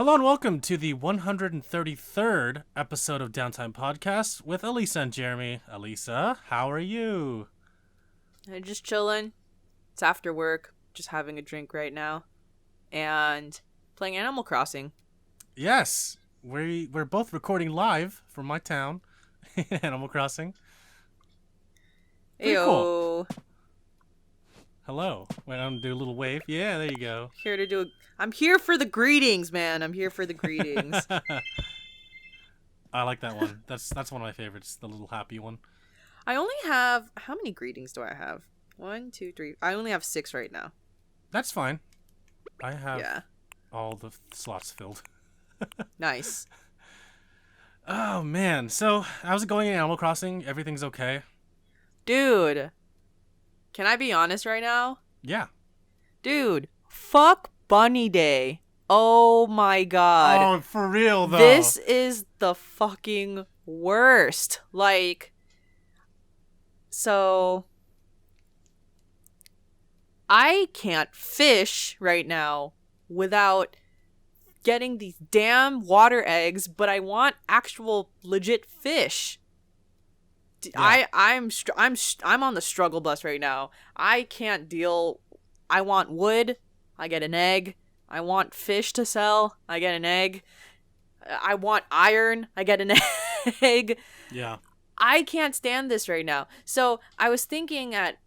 Hello and welcome to the 133rd episode of Downtime Podcast with Alyssa and Jeremy. Alyssa, how are you? I'm just chilling. It's after work, just having a drink right now, and playing Animal Crossing. Yes, we're both recording live from my town, Animal Crossing. Pretty cool. Hello. Wait, I'm gonna do a little wave. Yeah, there you go. I'm here for the greetings, man. I'm here for the greetings. I like that one. That's one of my favorites. The little happy one. I only have how many greetings do I have? 1, 2, 3. I only have 6 right now. That's fine. I have all the slots filled. Nice. Oh man. So how's it going in Animal Crossing? Everything's okay? Dude, can I be honest right now? Yeah. Dude, fuck Bunny Day. Oh my god. Oh, for real though. This is the fucking worst. So I can't fish right now without getting these damn water eggs, but I want actual legit fish. Yeah. I'm on the struggle bus right now. I can't deal. I want wood. I get an egg. I want fish to sell. I get an egg. I want iron. I get an egg. Yeah. I can't stand this right now. So I was thinking at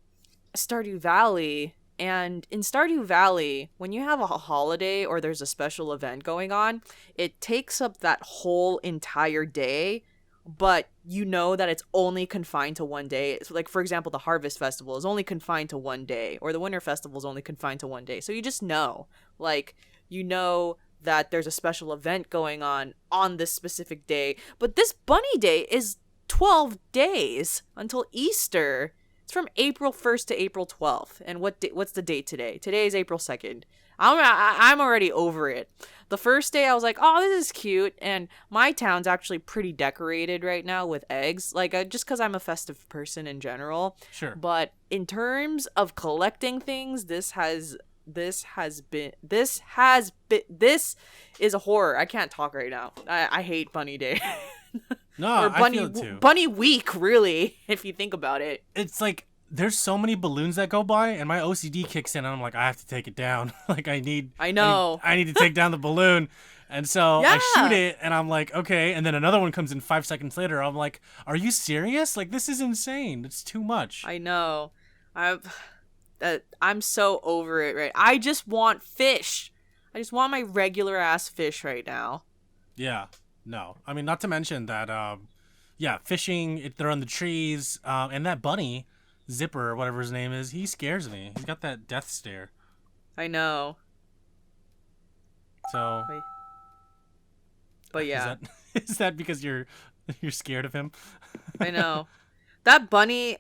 Stardew Valley, and in Stardew Valley, when you have a holiday or there's a special event going on, it takes up that whole entire day. But you know that it's only confined to one day. It's like, for example, the Harvest Festival is only confined to one day, or the Winter Festival is only confined to one day. So you just know, that there's a special event going on this specific day. But this Bunny Day is 12 days until Easter. It's from April 1st to April 12th. And what's the date today? Today is April 2nd. I'm already over it. The first day I was like, oh, this is cute. And my town's actually pretty decorated right now with eggs. Just because I'm a festive person in general. Sure. But in terms of collecting things, this is a horror. I can't talk right now. I hate Bunny Day. No, I feel it too. Bunny Week, really, if you think about it. It's like there's so many balloons that go by, and my OCD kicks in, and I'm like, I have to take it down. I need to take down the balloon, and so I shoot it, and I'm like, okay, and then another one comes in 5 seconds later. I'm like, are you serious? Like, this is insane. It's too much. I know. I'm so over it. Right? I just want fish. I just want my regular ass fish right now. Yeah. No, I mean, not to mention that, fishing, they're on the trees, and that bunny, Zipper, or whatever his name is, he scares me. He's got that death stare. I know. So. But yeah. Is that because you're scared of him? I know. That bunny,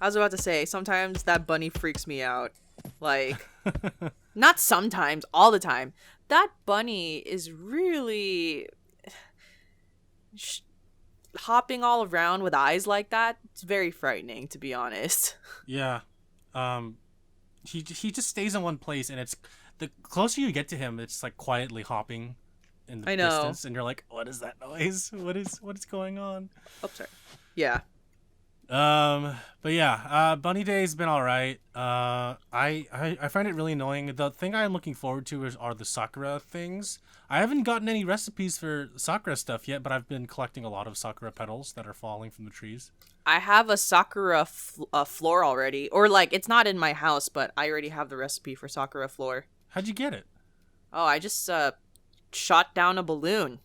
I was about to say, sometimes that bunny freaks me out. Not sometimes, all the time. That bunny is really hopping all around with eyes like that. It's very frightening, to be honest. Yeah. He just stays in one place, and it's the closer you get to him, it's like quietly hopping in the distance, and you're like, what is that noise? What is going on? Oh, sorry. Yeah. But yeah, Bunny Day's been all right. I find it really annoying. The thing I'm looking forward to are the Sakura things. I haven't gotten any recipes for Sakura stuff yet, but I've been collecting a lot of Sakura petals that are falling from the trees. I have a Sakura floor already, or it's not in my house, but I already have the recipe for Sakura floor. How'd you get it? Oh, I just shot down a balloon.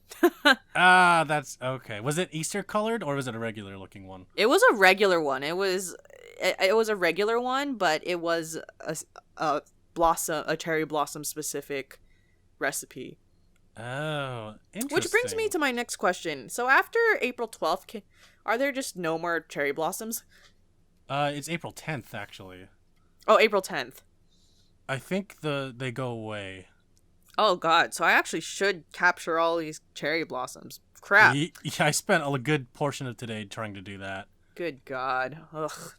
That's okay. Was it Easter colored or was it a regular looking one? It was a regular one. It was a regular one, but it was a cherry blossom specific recipe. Oh, interesting. Which brings me to my next question. So after April 12th, are there just no more cherry blossoms? It's April 10th actually. Oh, April 10th. I think they go away. Oh, God. So I actually should capture all these cherry blossoms. Crap. Yeah, I spent a good portion of today trying to do that. Good God. Ugh.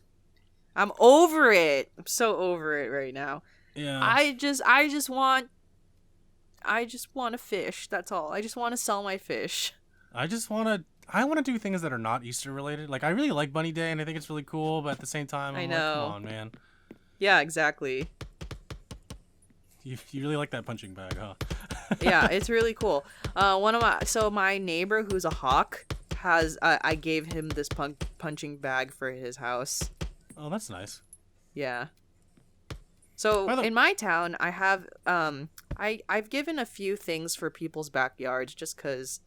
I'm over it. I'm so over it right now. Yeah. I just want I just want to fish. That's all. I just want to sell my fish. I want to do things that are not Easter related. Like, I really like Bunny Day, and I think it's really cool, but at the same time, I'm like, come on, man. Yeah, exactly. You really like that punching bag, huh? Yeah, it's really cool. My neighbor who's a hawk I gave him this punching bag for his house. Oh, that's nice. Yeah. So in my town, I have I've given a few things for people's backyards just because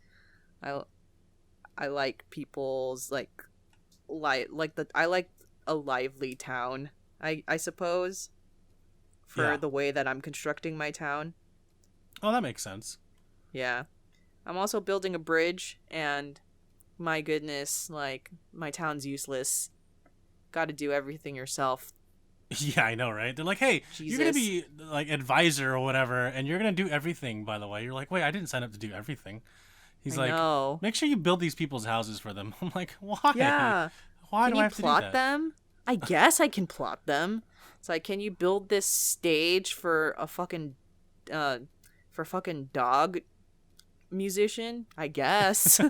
I like people's I like a lively town. I suppose for the way that I'm constructing my town. Oh, that makes sense. Yeah. I'm also building a bridge, and my goodness, like, my town's useless. Got to do everything yourself. Yeah, I know, right? They're like, hey, Jesus. You're going to be, like, advisor or whatever, and you're going to do everything, by the way. You're like, wait, I didn't sign up to do everything. He's like, make sure you build these people's houses for them. I'm like, why? Yeah. Why do I have to do that? Can you plot them? I guess I can plot them. It's like, can you build this stage for a fucking dog musician? I guess.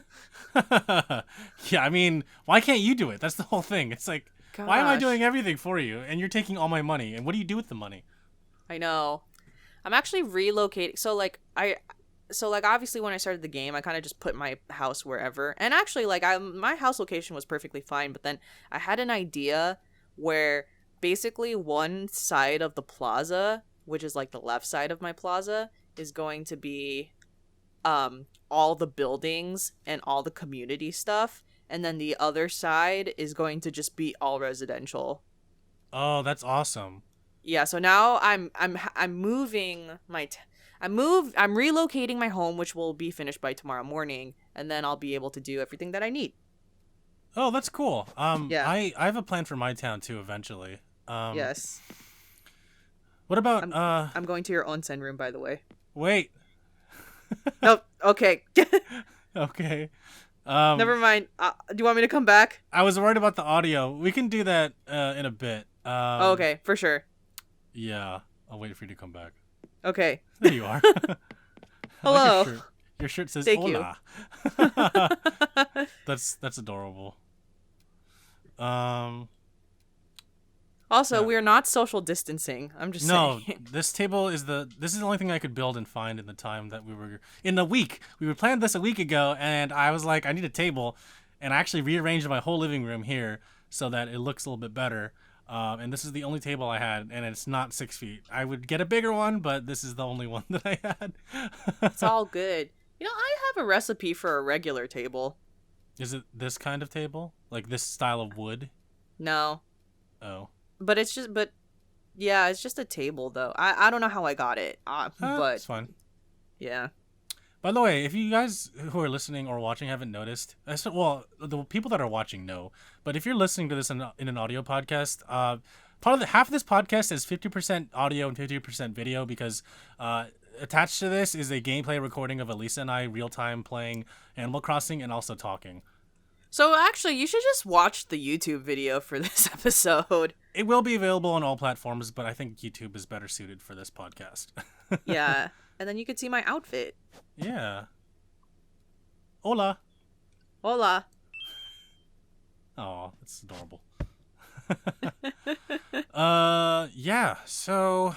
Yeah, I mean, why can't you do it? That's the whole thing. It's like, gosh, why am I doing everything for you? And you're taking all my money. And what do you do with the money? I know. I'm actually relocating. So obviously when I started the game, I kind of just put my house wherever. And actually, my house location was perfectly fine. But then I had an idea where basically one side of the plaza, which is like the left side of my plaza, is going to be all the buildings and all the community stuff, and then the other side is going to just be all residential. Oh, that's awesome. Yeah, so now I'm moving I'm relocating my home, which will be finished by tomorrow morning, and then I'll be able to do everything that I need. Oh, that's cool. Yeah. I have a plan for my town too eventually. Yes. What about I'm going to your onsen room, by the way. Wait. No, okay. Okay. Never mind. Do you want me to come back? I was worried about the audio. We can do that in a bit. Okay, for sure. Yeah, I'll wait for you to come back. Okay. There you are. Hello. Like your shirt says Thank hola. That's adorable. Also, we're not social distancing. I'm just saying. No, this table is the only thing I could build and find in the time that we were in the week. We were planned this a week ago, and I was like, I need a table, and I actually rearranged my whole living room here so that it looks a little bit better. And this is the only table I had, and it's not 6 feet. I would get a bigger one, but this is the only one that I had. It's all good. You know, I have a recipe for a regular table. Is it this kind of table? Like this style of wood? No. Oh. But it's just a table, though. I don't know how I got it, but it's fine. Yeah. By the way, if you guys who are listening or watching haven't noticed, well, the people that are watching know, but if you're listening to this in an audio podcast, half of this podcast is 50% audio and 50% video because attached to this is a gameplay recording of Alyssa and I real time playing Animal Crossing and also talking. So actually, you should just watch the YouTube video for this episode. It will be available on all platforms, but I think YouTube is better suited for this podcast. Yeah, and then you could see my outfit. Yeah. Hola. Hola. Oh, that's adorable. Yeah, so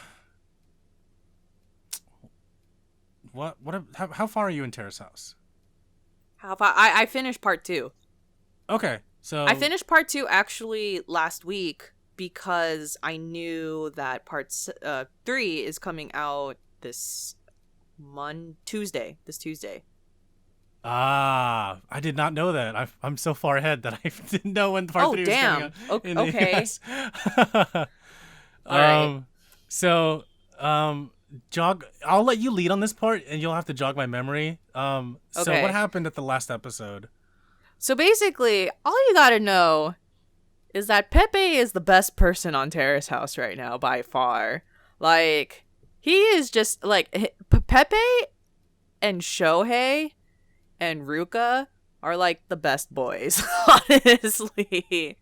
how far are you in Terrace House? How far? I finished part 2. Okay, so I finished part 2 actually last week because I knew that part 3 is coming out this Tuesday. I did not know that. I'm so far ahead that I didn't know when part 3 was coming out. Okay. US. All right. So, I'll let you lead on this part, and you'll have to jog my memory. So what happened at the last episode? So basically, all you gotta know is that Pepe is the best person on Terrace House right now by far. Like, he is just like Pepe and Shohei and Ruka are like the best boys. Honestly,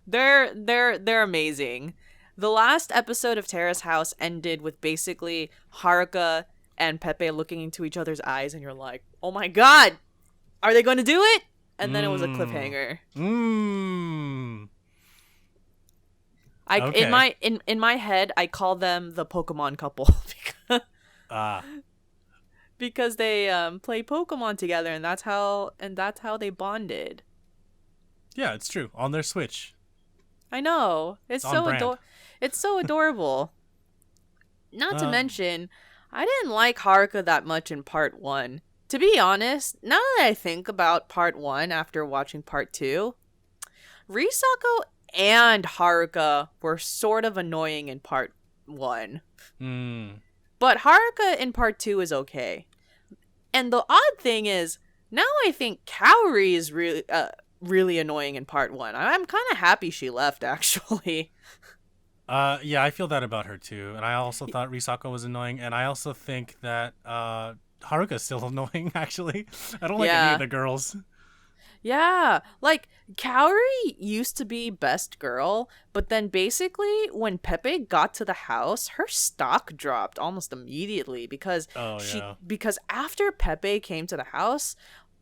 they're amazing. The last episode of Terrace House ended with basically Haruka and Pepe looking into each other's eyes, and you're like, oh my god, are they going to do it? And then it was a cliffhanger. Okay. In my head, I call them the Pokemon couple because they play Pokemon together, and that's how they bonded. Yeah, it's true. On their Switch. I know. It's so adorable. Not to mention, I didn't like Haruka that much in part 1. To be honest, now that I think about part 1 after watching part 2, Risako and Haruka were sort of annoying in part 1. But Haruka in part 2 is okay. And the odd thing is, now I think Kaori is really annoying in part 1. I'm kind of happy she left, actually. Yeah, I feel that about her too. And I also thought Risako was annoying, and I also think that Haruka's still annoying, actually. I don't like any of the girls. Yeah, like, Kaori used to be best girl, but then basically when Pepe got to the house, her stock dropped almost immediately because because after Pepe came to the house,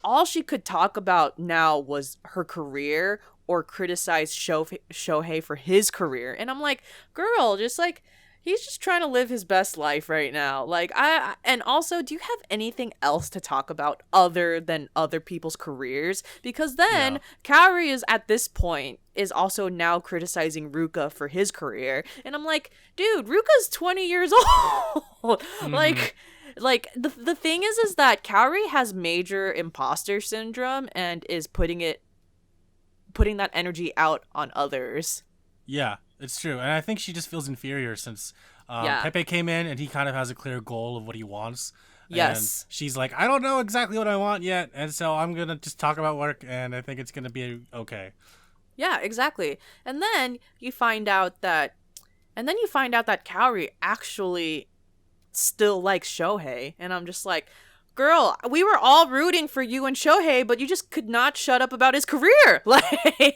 all she could talk about now was her career or criticize Shohei for his career. And I'm like, girl, just like, he's just trying to live his best life right now. Like, and also, do you have anything else to talk about other than other people's careers? Because then Kaori is at this point is also now criticizing Ruka for his career. And I'm like, dude, Ruka's 20 years old. Like the thing is that Kaori has major imposter syndrome and is putting that energy out on others. Yeah. It's true, and I think she just feels inferior since Pepe came in and he kind of has a clear goal of what he wants. Yes. And she's like, I don't know exactly what I want yet, and so I'm going to just talk about work, and I think it's going to be okay. Yeah, exactly. And then you find out that Kaori actually still likes Shohei, and I'm just like, girl, we were all rooting for you and Shohei, but you just could not shut up about his career. Like,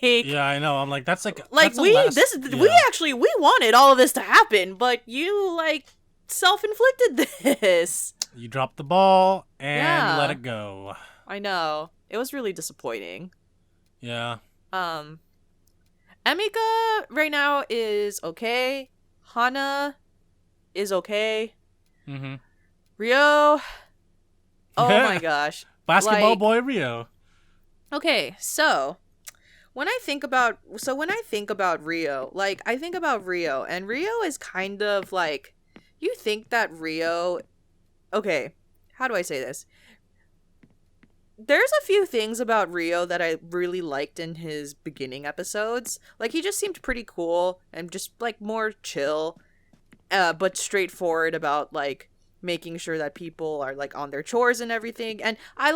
yeah, I know. I'm like, that's like we wanted all of this to happen, but you like self-inflicted this. You dropped the ball and let it go. I know. It was really disappointing. Yeah. Emika right now is okay. Hana is okay. Mm-hmm. Rio. Oh my gosh. Basketball boy Rio. Okay, so when I think about Rio, like, I think about Rio, and Rio is kind of like, you think that Rio, okay, how do I say this? There's a few things about Rio that I really liked in his beginning episodes. Like, he just seemed pretty cool and just like more chill, but straightforward about like making sure that people are like on their chores and everything. And I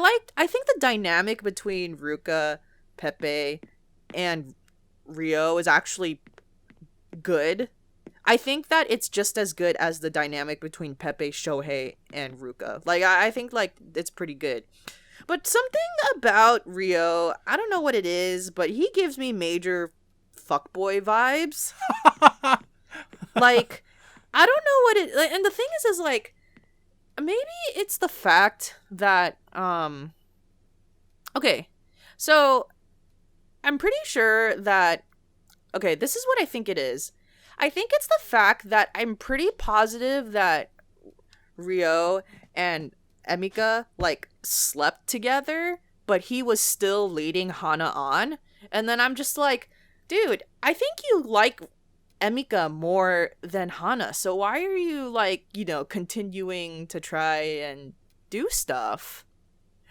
think the dynamic between Ruka, Pepe, and Rio is actually good. I think that it's just as good as the dynamic between Pepe, Shohei, and Ruka. Like, I think like it's pretty good. But something about Rio, I don't know what it is, but he gives me major fuckboy vibes. Like, I don't know what it, like, and the thing is like, maybe it's the fact that, okay, so I'm pretty sure that, okay, this is what I think it is. I think it's the fact that I'm pretty positive that Rio and Emika, like, slept together, but he was still leading Hana on. And then I'm just like, dude, I think you like Emika more than Hana, so why are you, like, you know, continuing to try and do stuff?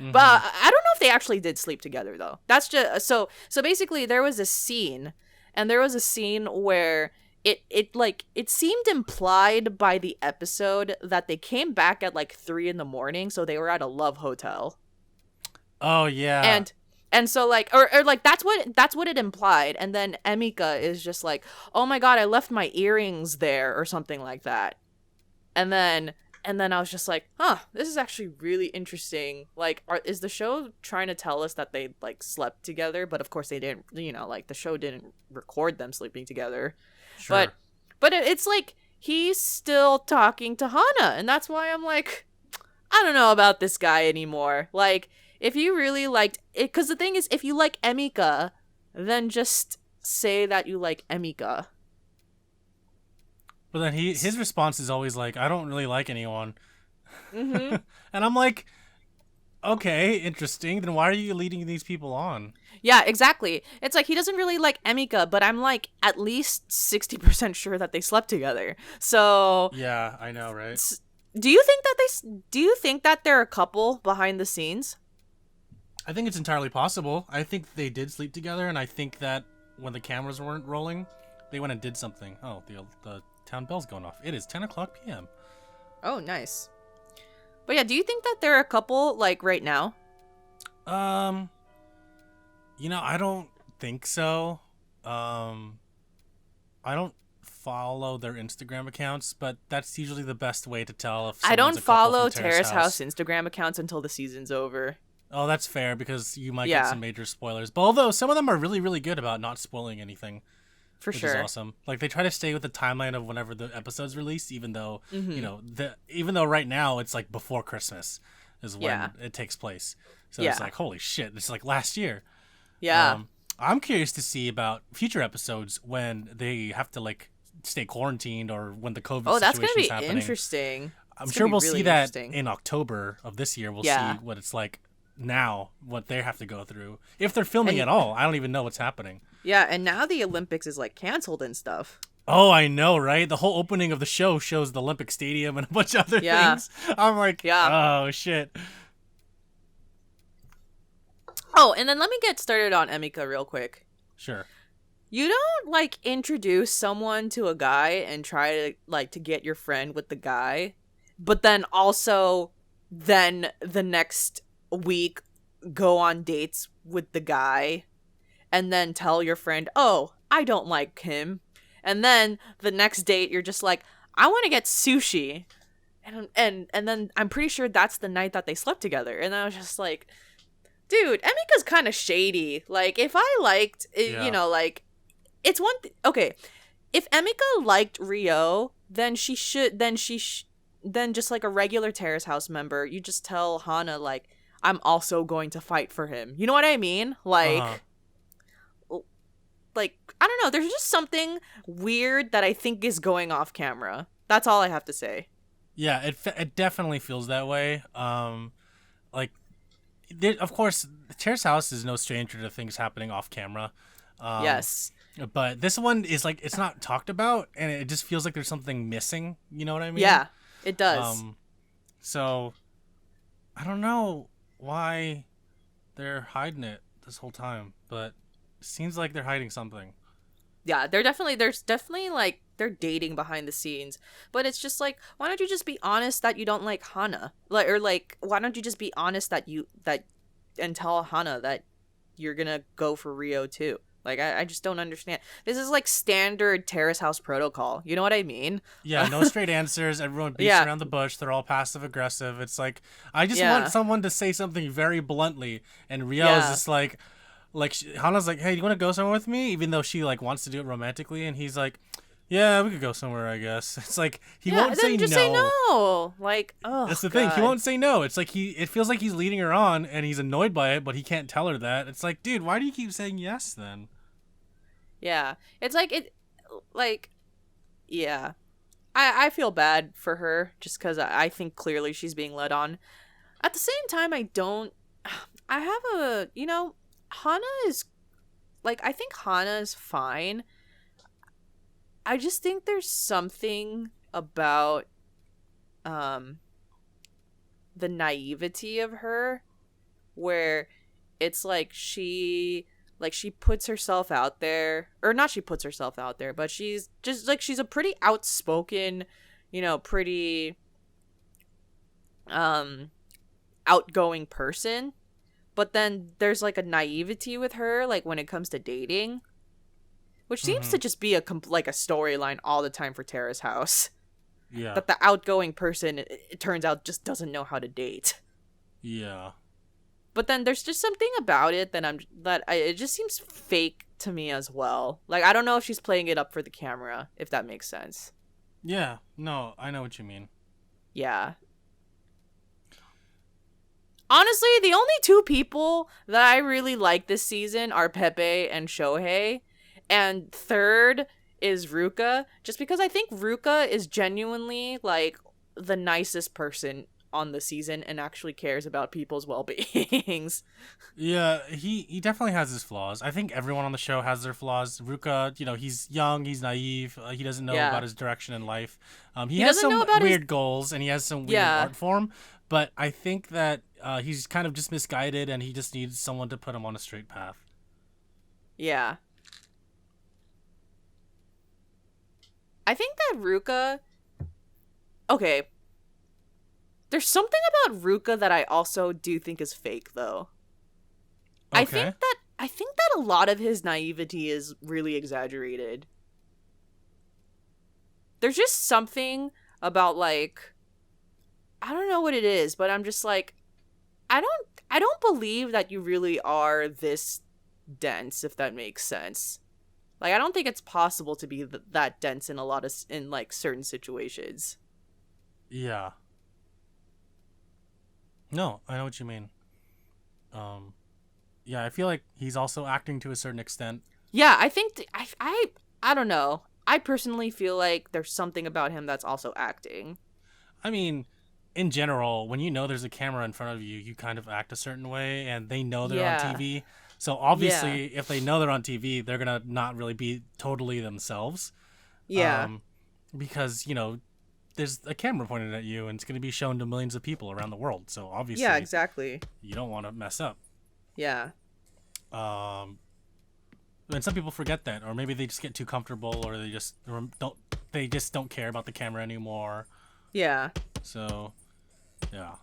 Mm-hmm. But I don't know if they actually did sleep together, though. That's just so basically there was a scene where it seemed implied by the episode that they came back at like 3 a.m, so they were at a love hotel. Oh yeah. And so, like, or like, that's what it implied. And then Emika is just like, oh my god, I left my earrings there, or something like that. And then I was just like, huh, this is actually really interesting. Like, is the show trying to tell us that they, like, slept together? But of course they didn't, you know, like, the show didn't record them sleeping together. Sure. But it's like, he's still talking to Hana. And that's why I'm like, I don't know about this guy anymore. Like, if you really liked it, because the thing is, if you like Emika, then just say that you like Emika. But then his response is always like, I don't really like anyone. Mm-hmm. And I'm like, okay, interesting. Then why are you leading these people on? Yeah, exactly. It's like he doesn't really like Emika, but I'm like at least 60% sure that they slept together. So yeah, I know, right? Do you think that they're a couple behind the scenes? I think it's entirely possible. I think they did sleep together, and I think that when the cameras weren't rolling, they went and did something. Oh, the town bell's going off. It is 10:00 p.m. Oh, nice. But yeah, do you think that they're a couple, like, right now? I don't think so. I don't follow their Instagram accounts, but that's usually the best way to tell if I don't a couple follow from Terrace House Instagram accounts until the season's over. Oh, that's fair, because you might get some major spoilers. But although some of them are really, really good about not spoiling anything. For which sure. is awesome. Like, they try to stay with the timeline of whenever the episode's released, even though, even though right now it's like before Christmas is when it takes place. So it's like, holy shit, it's like last year. Yeah. I'm curious to see about future episodes when they have to like stay quarantined or when the COVID situation is happening. Oh, that's going to be interesting. I'm sure we'll see that in October of this year. We'll see what it's like now, what they have to go through. If they're filming at all. I don't even know what's happening. Yeah, and now the Olympics is like canceled and stuff. Oh, I know, right? The whole opening of the show shows the Olympic Stadium and a bunch of other things. I'm like, oh, shit. Oh, and then let me get started on Emika real quick. Sure. You don't, like, introduce someone to a guy and try to, like, to get your friend with the guy, but then also then the next week go on dates with the guy and then tell your friend, oh, I don't like him. And then the next date, you're just like, I want to get sushi. And then I'm pretty sure that's the night that they slept together. And I was just like, dude, Emika's kind of shady. Like, if I liked, like, it's one okay, if Emika liked Rio, then then just like a regular Terrace House member, you just tell Hana, like, I'm also going to fight for him. You know what I mean? Like, like, I don't know. There's just something weird that I think is going off camera. That's all I have to say. Yeah, it definitely feels that way. Like, of course, Terrace House is no stranger to things happening off camera. Yes. But this one is like, it's not talked about, and it just feels like there's something missing. You know what I mean? Yeah, it does. So, I don't know why they're hiding it this whole time, but it seems like they're hiding something. Yeah, there's definitely like, they're dating behind the scenes, but it's just like, why don't you just be honest that you don't like Hana? Like, or like, why don't you just be honest and tell Hana that you're gonna go for Rio too? Like, I just don't understand. This is like standard Terrace House protocol. You know what I mean? Yeah, no straight answers. Everyone beats around the bush. They're all passive aggressive. It's like, I just want someone to say something very bluntly, and Rio is just like Hana's like, hey, do you want to go somewhere with me? Even though she like wants to do it romantically, and he's like, yeah, we could go somewhere, I guess. It's like, he won't say no. Just say no. Like, oh, that's the thing. He won't say no. It's like it feels like he's leading her on, and he's annoyed by it, but he can't tell her that. It's like, dude, why do you keep saying yes then? Yeah, it's like, yeah. I feel bad for her just because I think clearly she's being led on. At the same time, I have Hana is, like, I think Hana is fine. I just think there's something about the naivety of her where it's like she puts herself out there, or not she puts herself out there, but she's just like, she's a pretty outspoken, pretty outgoing person, but then there's like a naivety with her, like when it comes to dating, which seems to just be a storyline all the time for Terrace House. Yeah. That the outgoing person, it turns out, just doesn't know how to date. Yeah. But then there's just something about it it just seems fake to me as well. Like, I don't know if she's playing it up for the camera, if that makes sense. Yeah. No, I know what you mean. Yeah. Honestly, the only two people that I really like this season are Pepe and Shohei. And third is Ruka, just because I think Ruka is genuinely, like, the nicest person on the season and actually cares about people's well-beings. Yeah, he definitely has his flaws. I think everyone on the show has their flaws. Ruka, he's young, he's naive, he doesn't know about his direction in life. He has some weird goals, and he has some weird art form, but I think that he's kind of just misguided, and he just needs someone to put him on a straight path. Yeah. I think that Ruka... Okay. There's something about Ruka that I also do think is fake, though. Okay. I think that a lot of his naivety is really exaggerated. There's just something about, like, I don't know what it is, but I'm just like, I don't believe that you really are this dense, if that makes sense. Like, I don't think it's possible to be that dense in like certain situations. Yeah. No, I know what you mean. Yeah, I feel like he's also acting to a certain extent. Yeah, I think I don't know. I personally feel like there's something about him that's also acting. I mean, in general, when you know there's a camera in front of you, you kind of act a certain way, and they know they're on TV. So obviously, if they know they're on TV, they're gonna not really be totally themselves. Yeah. Because, there's a camera pointed at you, and it's gonna be shown to millions of people around the world. So obviously, yeah, exactly. You don't want to mess up. Yeah. And some people forget that, or maybe they just get too comfortable, or they just don't care about the camera anymore. Yeah. So, yeah.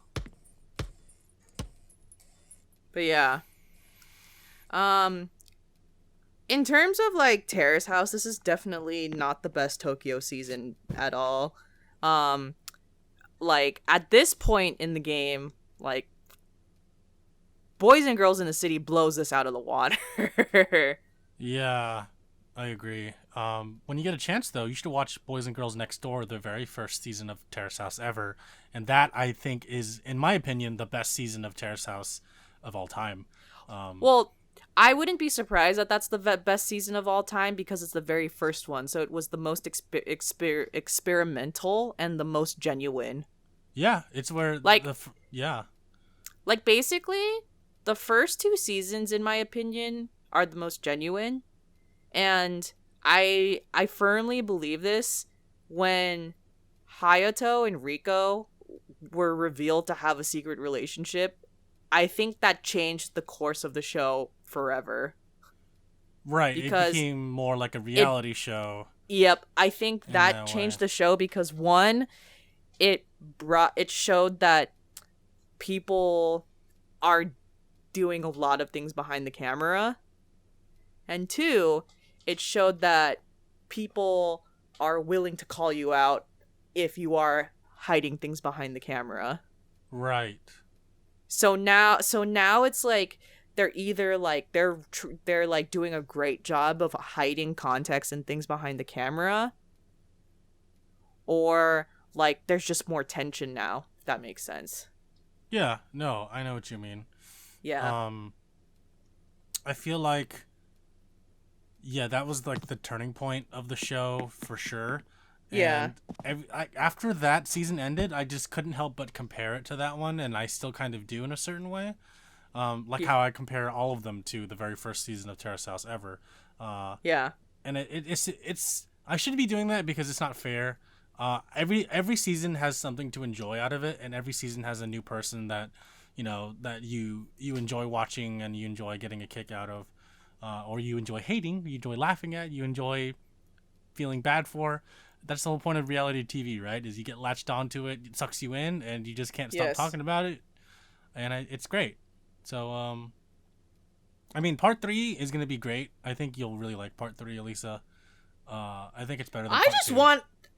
But yeah. In terms of, like, Terrace House, this is definitely not the best Tokyo season at all. Like, at this point in the game, like, Boys and Girls in the City blows this out of the water. Yeah, I agree. When you get a chance, though, you should watch Boys and Girls Next Door, the very first season of Terrace House ever. And that, I think, is, in my opinion, the best season of Terrace House of all time. Well, I wouldn't be surprised that that's the best season of all time because it's the very first one. So it was the most experimental and the most genuine. Yeah, it's where, like, yeah. Like, basically, the first two seasons, in my opinion, are the most genuine. And I firmly believe this when Hayato and Riko were revealed to have a secret relationship. I think that changed the course of the show forever. Right, because it became more like a reality show. Yep, I think that changed the show because, one, it showed that people are doing a lot of things behind the camera. And two, it showed that people are willing to call you out if you are hiding things behind the camera. Right. So now it's like they're either like they're like doing a great job of hiding context and things behind the camera, or like there's just more tension now, if that makes sense. Yeah, no, I know what you mean. Yeah. I feel like, yeah, that was like the turning point of the show for sure. Yeah. And after that season ended, I just couldn't help but compare it to that one, and I still kind of do in a certain way. How I compare all of them to the very first season of Terrace House ever. Yeah. And it's I shouldn't be doing that because it's not fair. Every season has something to enjoy out of it, and every season has a new person that that you enjoy watching and you enjoy getting a kick out of, or you enjoy hating, you enjoy laughing at, you enjoy feeling bad for. That's the whole point of reality TV, right? Is you get latched onto it, it sucks you in, and you just can't stop talking about it, and it's great. So, I mean, part 3 is gonna be great. I think you'll really like part 3, Alyssa. I think it's better than part 2.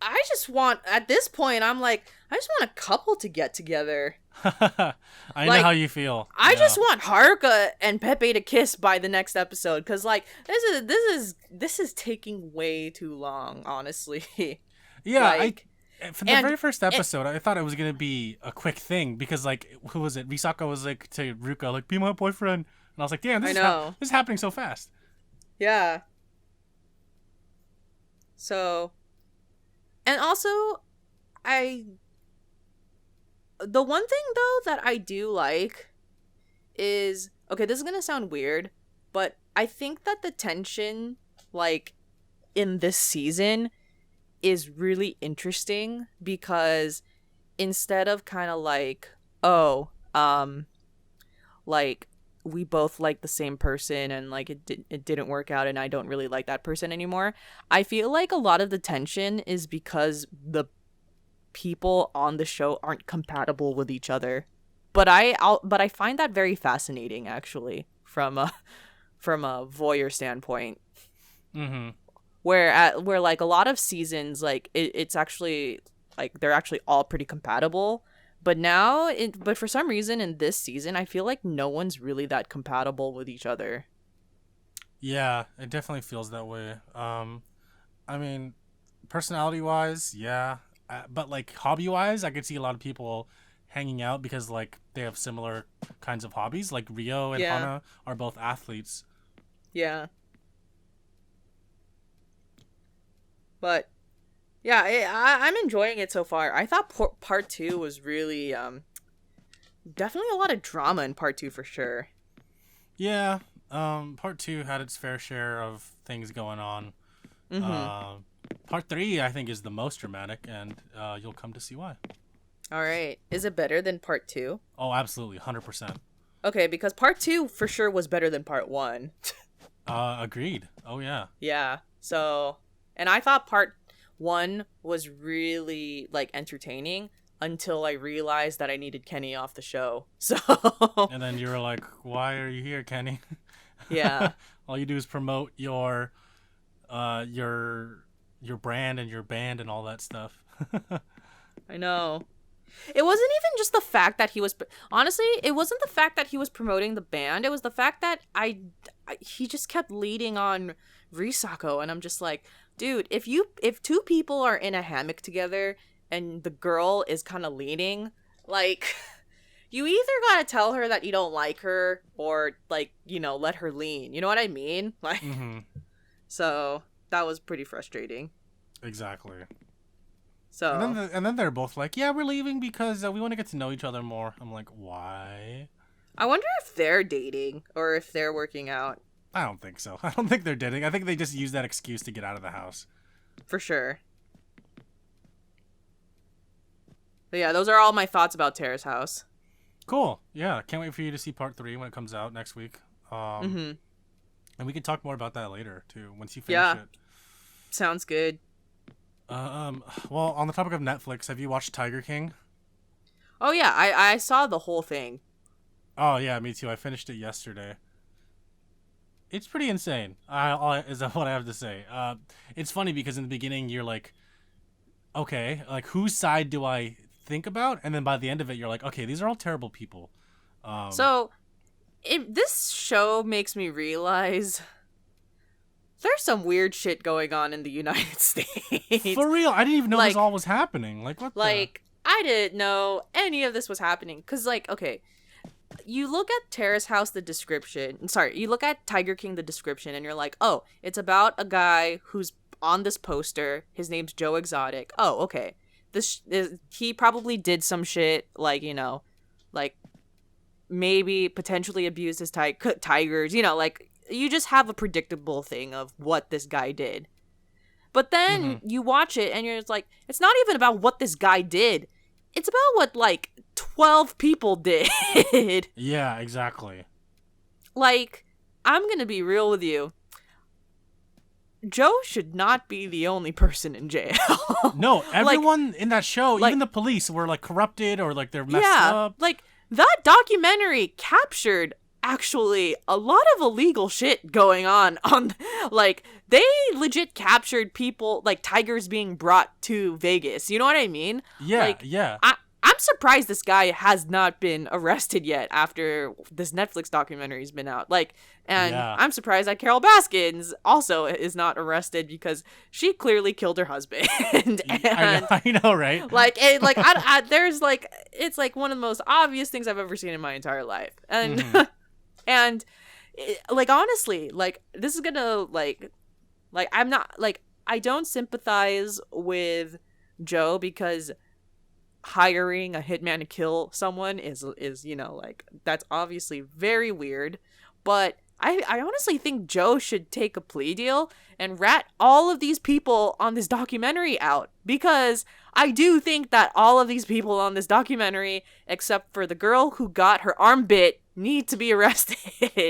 I just want, at this point, I'm like, I just want a couple to get together. I know how you feel. I just want Haruka and Pepe to kiss by the next episode, because, like, this is taking way too long, honestly. Yeah, like, For the very first episode, I thought it was gonna be a quick thing because, like, who was it? Risako was like to Ruka, like, "Be my boyfriend," and I was like, "Damn, this is happening so fast." Yeah. So, and also, the one thing though that I do like is, okay, this is gonna sound weird, but I think that the tension, like, in this season is really interesting because instead of kind of like, oh, like, we both like the same person and like it didn't work out and I don't really like that person anymore, I feel like a lot of the tension is because the people on the show aren't compatible with each other. But I find that very fascinating, actually, from a voyeur standpoint. Mm-hmm. Where like a lot of seasons, like it's actually like they're actually all pretty compatible. But but for some reason in this season, I feel like no one's really that compatible with each other. Yeah, it definitely feels that way. I mean, personality-wise, yeah. But, like, hobby-wise, I could see a lot of people hanging out because, like, they have similar kinds of hobbies. Like, Rio and Hana are both athletes. Yeah. But, yeah, I'm enjoying it so far. I thought part 2 was really, definitely a lot of drama in part 2 for sure. Yeah, part 2 had its fair share of things going on. Mm-hmm. Part 3, I think, is the most dramatic, and you'll come to see why. All right. Is it better than part 2? Oh, absolutely, 100%. Okay, because part 2 for sure was better than part 1. Agreed. Oh, yeah. Yeah. So, and I thought part 1 was really, like, entertaining until I realized that I needed Kenny off the show. So. And then you were like, "Why are you here, Kenny?" Yeah. All you do is promote your brand and your band and all that stuff. I know. It wasn't even just the fact that he was, honestly, it wasn't the fact that he was promoting the band. It was the fact that he just kept leading on Risako, and I'm just like, dude, if two people are in a hammock together and the girl is kind of leading, like, you either gotta tell her that you don't like her or, like, you know, let her lean. You know what I mean? Like, mm-hmm. So that was pretty frustrating. Exactly. So and then they're both like, "Yeah, we're leaving because we want to get to know each other more." I'm like, "Why?" I wonder if they're dating or if they're working out. I don't think so. I don't think they're dating. I think they just use that excuse to get out of the house. For sure. But yeah, those are all my thoughts about Terrace House. Cool. Yeah, can't wait for you to see part 3 when it comes out next week. Mm-hmm. And we can talk more about that later too once you finish it. Sounds good. Well, on the topic of Netflix, have you watched Tiger King? Oh yeah, I saw the whole thing. Oh yeah, me too. I finished it yesterday. It's pretty insane. Is what I have to say. It's funny because in the beginning you're like, okay, like, whose side do I think about? And then by the end of it, you're like, okay, these are all terrible people. This show makes me realize there's some weird shit going on in the United States. For real, I didn't even know this all was happening. Like, what? Like, I didn't know any of this was happening. Cause, like, okay, you look at Terrace House, the description. Sorry, you look at Tiger King, the description, and you're like, oh, it's about a guy who's on this poster. His name's Joe Exotic. Oh, okay. He probably did some shit, like, you know, like, maybe potentially abused his tigers, you know, like, you just have a predictable thing of what this guy did. But then you watch it and you're just like, it's not even about what this guy did. It's about what, like, 12 people did. Yeah, exactly. Like, I'm gonna be real with you. Joe should not be the only person in jail. No, everyone in that show, even the police, were, like, corrupted or, like, they're messed up. Like, that documentary captured, actually, a lot of illegal shit going on. Like, they legit captured people, like, tigers being brought to Vegas. You know what I mean? Yeah, like, yeah. I'm surprised this guy has not been arrested yet after this Netflix documentary's been out. Like, and I'm surprised that Carol Baskins also is not arrested because she clearly killed her husband. And I know, right? There's like, it's like one of the most obvious things I've ever seen in my entire life. And, and like, honestly, like, this is gonna, I'm not, like, I don't sympathize with Joe because hiring a hitman to kill someone is you know, like, that's obviously very weird, but I honestly think Joe should take a plea deal and rat all of these people on this documentary out, because I do think that all of these people on this documentary, except for the girl who got her arm bit, need to be arrested.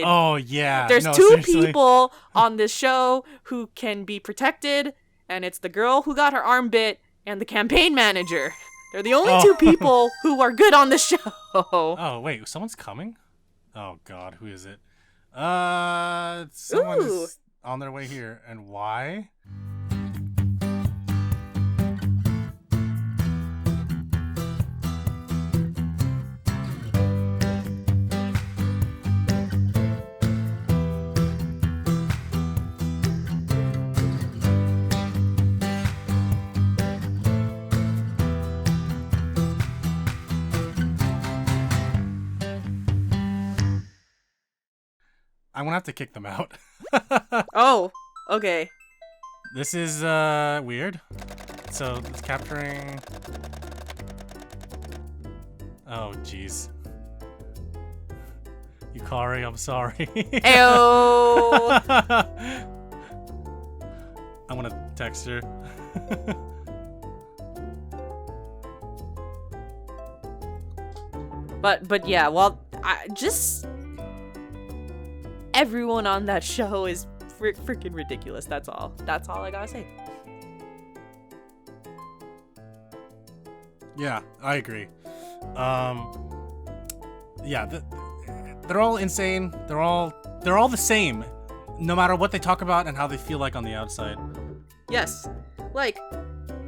Oh yeah, there's two people on this show who can be protected, and it's the girl who got her arm bit and the campaign manager. They're the only two people who are good on the show. Oh, wait. Someone's coming? Oh, God. Who is it? Someone's on their way here. And why? I'm gonna have to kick them out. Oh, okay. This is weird. So it's capturing. Oh jeez. Yukari, I'm sorry. Ew. I'm gonna text her. But yeah, well, everyone on that show is freaking ridiculous. That's all I gotta say. Yeah, I agree. Yeah, they're all insane. They're all the same, no matter what they talk about and how they feel like on the outside. Yes, like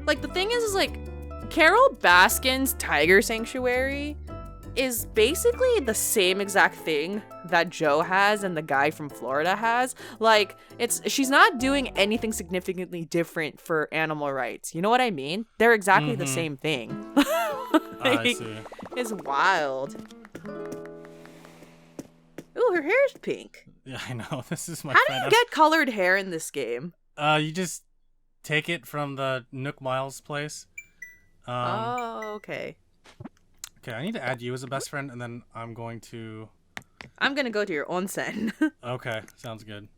the thing is like Carol Baskin's Tiger Sanctuary is basically the same exact thing that Joe has and the guy from Florida has. Like, she's not doing anything significantly different for animal rights. You know what I mean? They're exactly the same thing. I see. It's wild. Ooh, her hair's pink. Yeah, I know. This is my How do you get colored hair in this game? You just take it from the Nook Miles place. Oh, okay. Okay, I need to add you as a best friend, and then I'm going to go to your onsen. Okay, sounds good.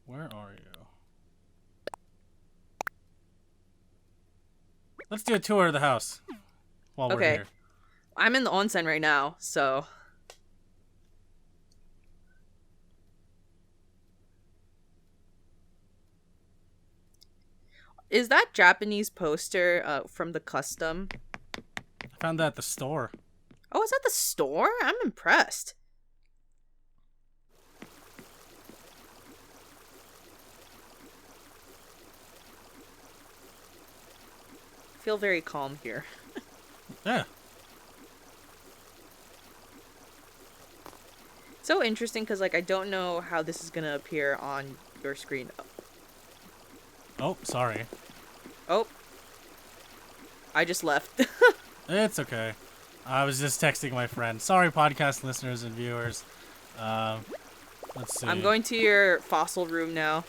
Where are you? Let's do a tour of the house while we're here. I'm in the onsen right now, so. Is that Japanese poster from the custom? I found that at the store. Oh, is that the store? I'm impressed. I feel very calm here. Yeah. So interesting because, like, I don't know how this is going to appear on your screen. Oh, sorry. Oh. I just left. It's okay. I was just texting my friend. Sorry, podcast listeners and viewers. Let's see. I'm going to your fossil room now.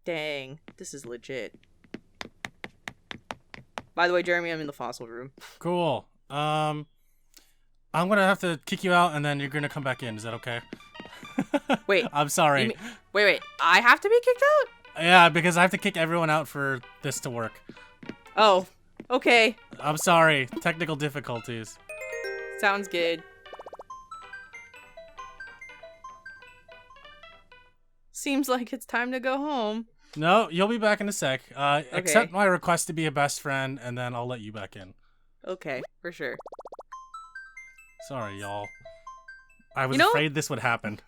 Dang, this is legit. By the way, Jeremy, I'm in the fossil room. Cool. I'm gonna have to kick you out, and then you're gonna come back in. Is that okay? Wait. I'm sorry. Wait. I have to be kicked out? Yeah, because I have to kick everyone out for this to work. Oh, okay. I'm sorry. Technical difficulties. Sounds good. Seems like it's time to go home. No, you'll be back in a sec. Okay. Accept my request to be a best friend, and then I'll let you back in. Okay, for sure. Sorry, y'all. I was afraid this would happen.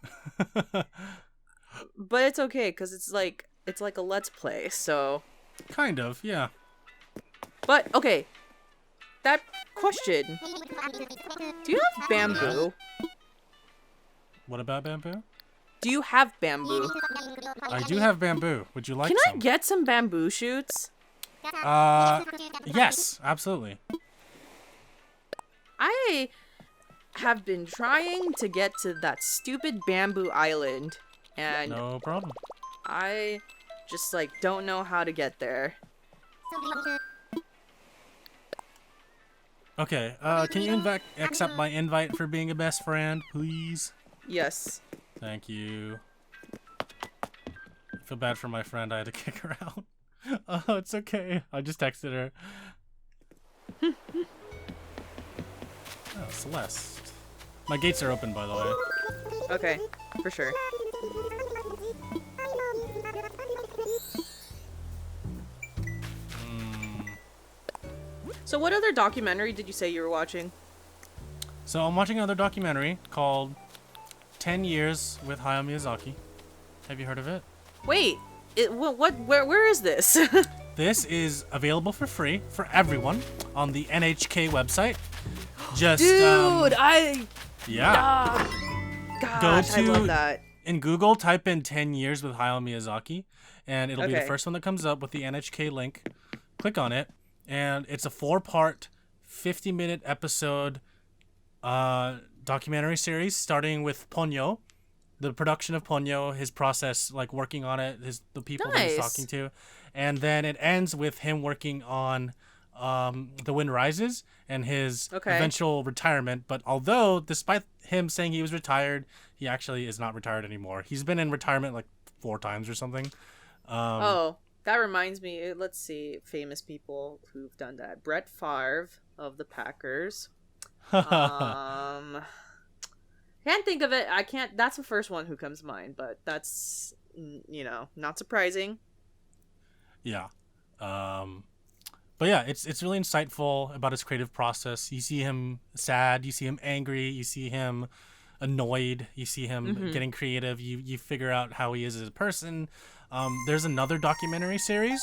But it's okay, because it's like a Let's Play, so... Kind of, yeah. But, okay. That question. Do you have bamboo? What about bamboo? Do you have bamboo? I do have bamboo. Would you like some? some? Can I get some bamboo shoots? Yes, absolutely. I have been trying to get to that stupid bamboo island, and no problem. I just don't know how to get there. Okay, can you accept my invite for being a best friend, please? Yes. Thank you. I feel bad for my friend. I had to kick her out. Oh, it's okay. I just texted her. Oh, Celeste. My gates are open, by the way. Okay, for sure. So what other documentary did you say you were watching? So I'm watching another documentary called 10 Years with Hayao Miyazaki. Have you heard of it? Wait, where is this? This is available for free for everyone on the NHK website. Just Dude, yeah. Gosh, I love that. In Google, type in 10 Years with Hayao Miyazaki, and it'll be the first one that comes up with the NHK link. Click on it, and it's a 4-part, 50-minute episode documentary series starting with Ponyo, the production of Ponyo, his process, working on it, the people that he's talking to, and then it ends with him working on The Wind Rises and his eventual retirement. But although, despite him saying he was retired, he actually is not retired anymore. He's been in retirement 4 times or something. That reminds me. Let's see, famous people who've done that. Brett Favre of the Packers. Can't think of it. I can't. That's the first one who comes to mind, but that's not surprising. Yeah. But yeah, it's really insightful about his creative process. You see him sad, you see him angry, you see him annoyed, you see him getting creative. You figure out how he is as a person. There's another documentary series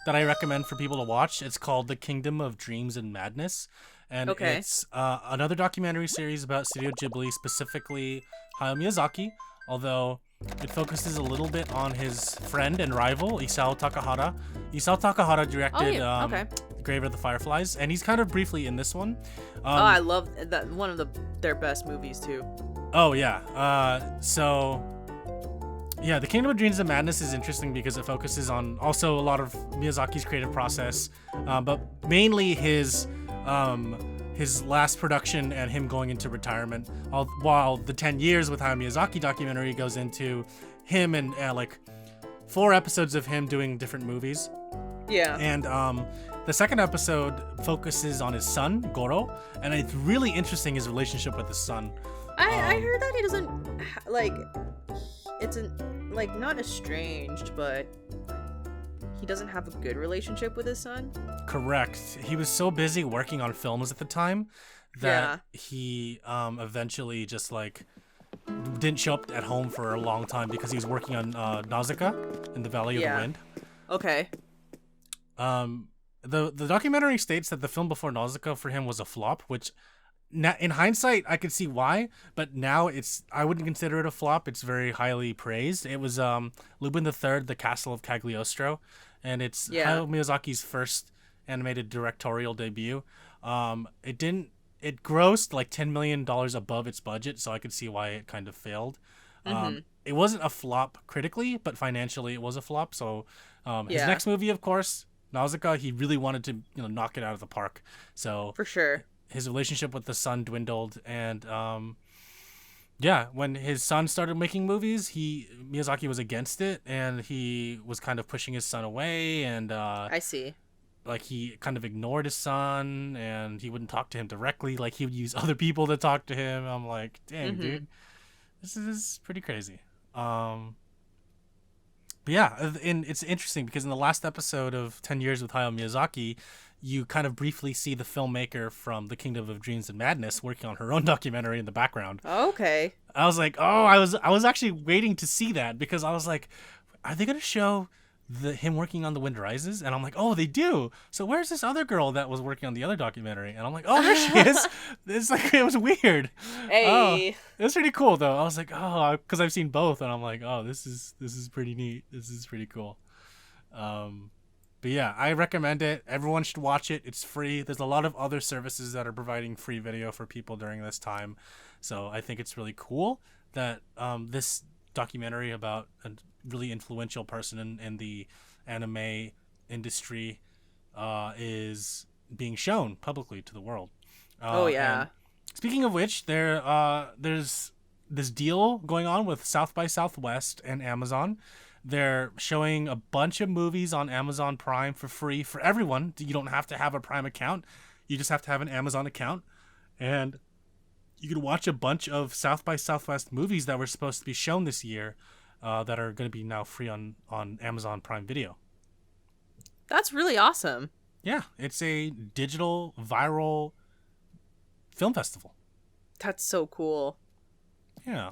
that I recommend for people to watch. It's called The Kingdom of Dreams and Madness. And it's another documentary series about Studio Ghibli, specifically Hayao Miyazaki, although it focuses a little bit on his friend and rival, Isao Takahata. Isao Takahata directed Grave of the Fireflies, and he's kind of briefly in this one. I love that. One of their best movies, too. Oh, yeah. The Kingdom of Dreams and Madness is interesting because it focuses on also a lot of Miyazaki's creative process, but mainly his last production and him going into retirement, while the 10 Years with Hayao Miyazaki documentary goes into him and 4 episodes of him doing different movies. Yeah. And the second episode focuses on his son, Goro, and it's really interesting, his relationship with his son. I heard that he doesn't, not estranged, but he doesn't have a good relationship with his son? Correct. He was so busy working on films at the time that he eventually just didn't show up at home for a long time because he was working on Nausicaa in the Valley of the Wind. Okay. The documentary states that the film before Nausicaa for him was a flop, which in hindsight I could see why, but now I wouldn't consider it a flop. It's very highly praised. It was Lupin III, The Castle of Cagliostro, and it's Hayao Miyazaki's first animated directorial debut. It grossed $10 million above its budget, so I could see why it kind of failed. It wasn't a flop critically, but financially it was a flop. So his next movie, of course, Nausicaa, he really wanted to knock it out of the park. So for sure, his relationship with the son dwindled, and when his son started making movies, Miyazaki was against it, and he was kind of pushing his son away, and I see. He kind of ignored his son, and he wouldn't talk to him directly. He would use other people to talk to him. I'm like, dang, dude, this is pretty crazy. But yeah, and it's interesting because in the last episode of 10 Years with Hayao Miyazaki, you kind of briefly see the filmmaker from The Kingdom of Dreams and Madness working on her own documentary in the background. Okay. I was like, oh, I was actually waiting to see that because I was like, are they going to show him working on The Wind Rises? And I'm like, oh, they do. So where's this other girl that was working on the other documentary? And I'm like, oh, there she is. It's like, it was weird. Hey. Oh, it was pretty cool though. I was like, oh, because I've seen both, and I'm like, oh, this is pretty neat. This is pretty cool. But yeah, I recommend it. Everyone should watch it. It's free. There's a lot of other services that are providing free video for people during this time. So I think it's really cool that this documentary about a really influential person in the anime industry is being shown publicly to the world. Oh, yeah. Speaking of which, there's this deal going on with South by Southwest and Amazon. They're showing a bunch of movies on Amazon Prime for free for everyone. You don't have to have a Prime account. You just have to have an Amazon account. And you can watch a bunch of South by Southwest movies that were supposed to be shown this year that are going to be now free on Amazon Prime Video. That's really awesome. Yeah, it's a digital viral film festival. That's so cool. Yeah.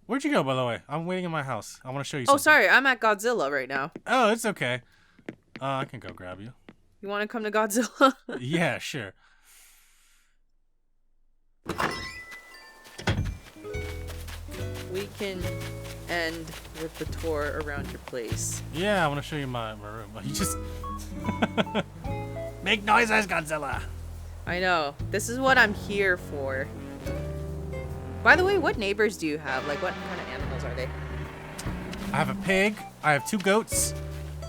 Where'd you go, by the way? I'm waiting in my house. I want to show you something. Oh, sorry. I'm at Godzilla right now. Oh, it's okay. I can go grab you. You want to come to Godzilla? Yeah, sure. We can end with the tour around your place. Yeah, I want to show you my room. You just... Make noises, Godzilla! I know. This is what I'm here for. By the way, what neighbors do you have? Like, what kind of animals are they? I have a pig, I have 2 goats,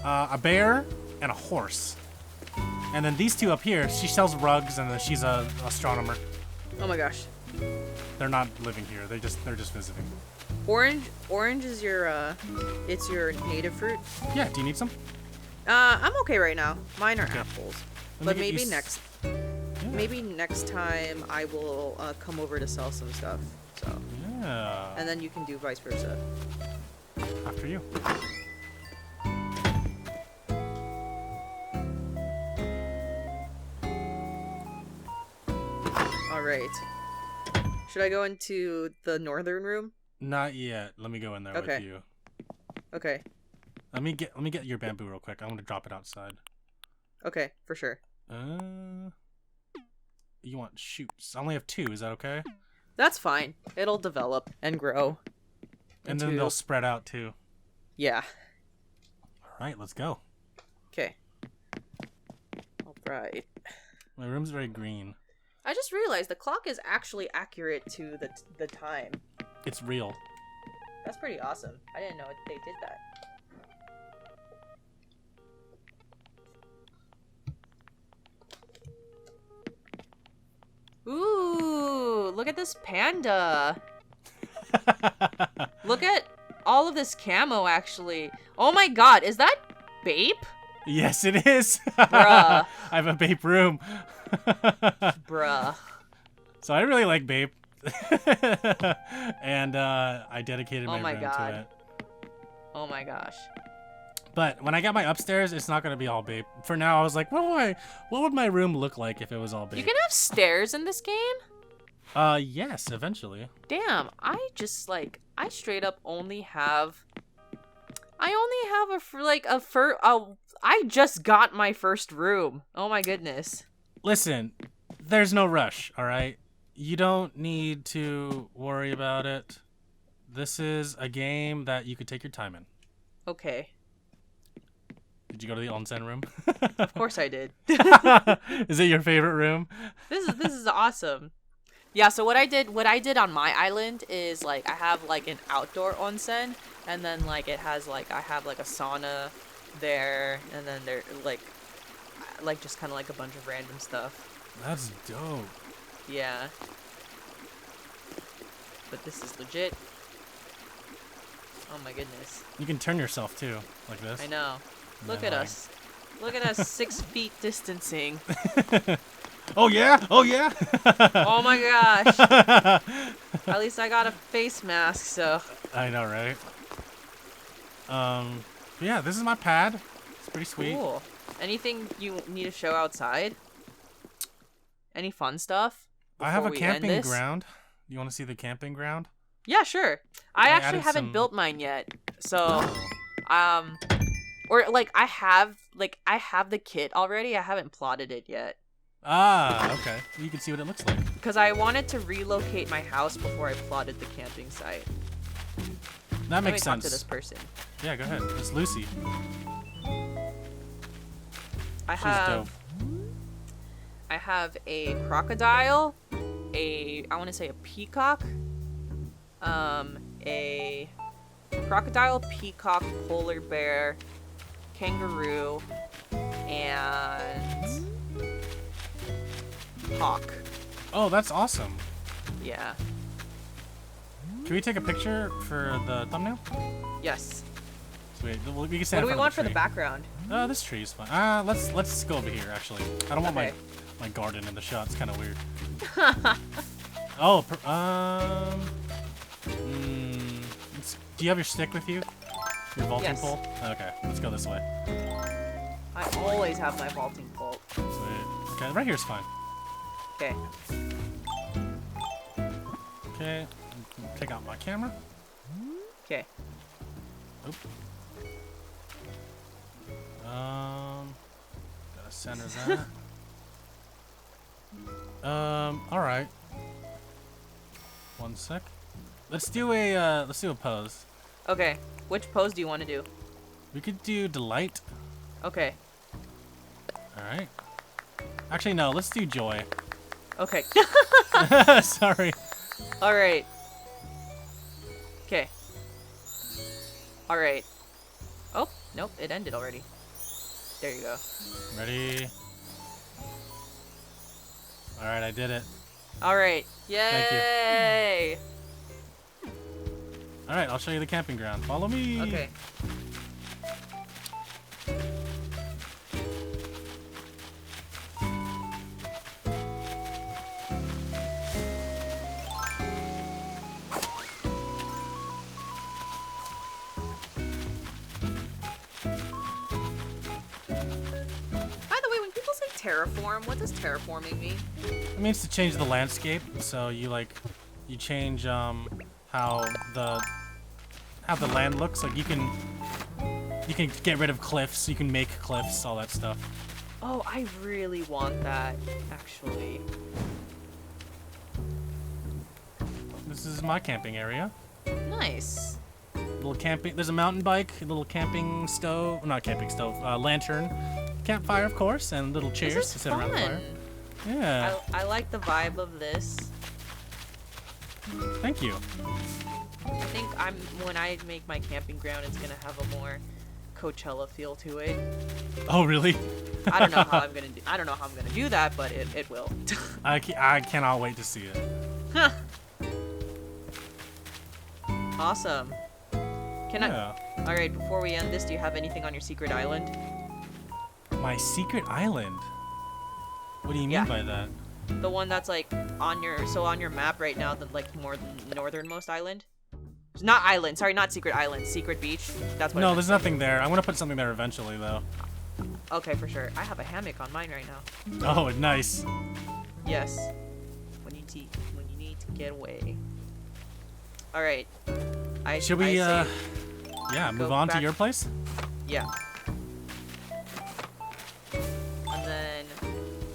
a bear, and a horse. And then these 2 up here, she sells rugs, and then she's a astronomer. Oh my gosh. They're not living here. They're just visiting. Orange is your it's your native fruit? Yeah, do you need some? I'm okay right now. Mine are apples. But maybe maybe next time I will come over to sell some stuff. So. Yeah. And then you can do vice versa. After you. All right. Should I go into the northern room? Not yet. Let me go in there with you. Okay. Let me get your bamboo real quick. I'm gonna drop it outside. Okay, for sure. You want shoots? I only have 2. Is that okay? That's fine. It'll develop and grow. And then they'll spread out too. Yeah. All right, let's go. Okay. All right. My room's very green. I just realized the clock is actually accurate to the time. It's real. That's pretty awesome. I didn't know they did that. Ooh, look at this panda. Look at all of this camo, actually. Oh my god, is that Bape? Yes, it is. Bruh. I have a Bape room. Bruh. So I really like Bape. And I dedicated my room to it. Oh my gosh. But when I get my upstairs, it's not gonna be all Bape. For now, I was like, what would my room look like if it was all Bape? You can have stairs in this game? Yes, eventually. Damn, I straight up only have I just got my first room. Oh my goodness. Listen, there's no rush, all right? You don't need to worry about it. This is a game that you could take your time in. Okay. Did you go to the onsen room? Of course I did. Is it your favorite room? This is awesome. Yeah, so what I did on my island is like I have like an outdoor onsen, and then like it has like I have like a sauna there, and then there like just kind of like a bunch of random stuff. That's dope. Yeah. But this is legit. Oh my goodness. You can turn yourself too, like this. I know. Look at us. Look at us 6 feet distancing. Oh yeah! Oh yeah! Oh my gosh. At least I got a face mask, so. I know, right? Yeah, this is my pad. It's pretty sweet. Cool. Anything you need to show outside? Any fun stuff? I have a camping ground. You want to see the camping ground? Yeah, sure. I actually haven't built mine yet. So, or like I have the kit already. I haven't plotted it yet. Ah, okay. You can see what it looks like. Because I wanted to relocate my house before I plotted the camping site. That makes sense. Talk to this person. Yeah, go ahead. It's Lucy. I have a crocodile, I want to say a peacock, a crocodile, peacock, polar bear, kangaroo, and hawk. Oh, that's awesome. Yeah. Can we take a picture for the thumbnail? Yes. Sweet. We can what do we want for the background? This tree is fine. Let's go over here. Actually, I don't want my garden in the shot. It's kind of weird. Oh, do you have your stick with you? Your vaulting pole? Okay, let's go this way. I always have my vaulting pole. Sweet. Okay, right here's fine. Okay. Okay, take out my camera. Okay. Oop. Gotta center that. All right. One sec. Let's do a pose. Okay. Which pose do you want to do? We could do delight. Okay. All right. Actually, no. Let's do joy. Okay. Sorry. All right. Okay. All right. Oh, nope. It ended already. There you go. Ready? All right, I did it. All right. Yay! Thank you. All right, I'll show you the camping ground. Follow me. Okay. Terraform? What does terraforming mean? It means to change the landscape. So you change how the land looks. Like you can get rid of cliffs. You can make cliffs, all that stuff. Oh, I really want that, actually. This is my camping area. Nice. Little camping. There's a mountain bike, a little camping stove. Not camping stove. Lantern. Campfire, of course, and little chairs to sit around the fire. Yeah. I like the vibe of this. Thank you. I think when I make my camping ground, it's gonna have a more Coachella feel to it. Oh, really? I don't know how I'm gonna do that, but it will. I cannot wait to see it. Huh. Awesome. All right, before we end this, do you have anything on your secret island? My secret island? What do you mean by that? The one that's like on your map right now, the more northernmost island. Not island, sorry, not secret island, secret beach. That's what. No, there's nothing there. I'm gonna put something there eventually, though. Okay, for sure. I have a hammock on mine right now. Oh, nice. Yes. When you need to get away. All right. Should we move on to your place? Yeah. And then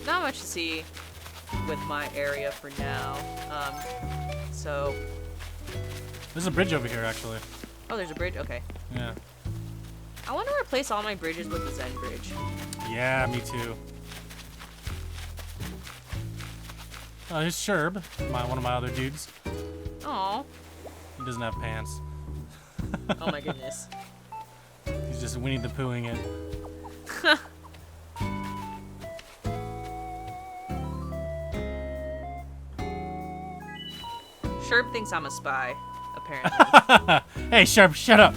not much to see with my area for now. So there's a bridge over here, actually. Oh, there's a bridge? Okay. Yeah. I want to replace all my bridges with the Zen bridge. Yeah, me too. Oh, here's Sherb, one of my other dudes. Aw. He doesn't have pants. Oh my goodness. He's just Winnie the Poohing it. Sherb thinks I'm a spy, apparently. Hey, Sherb, shut up!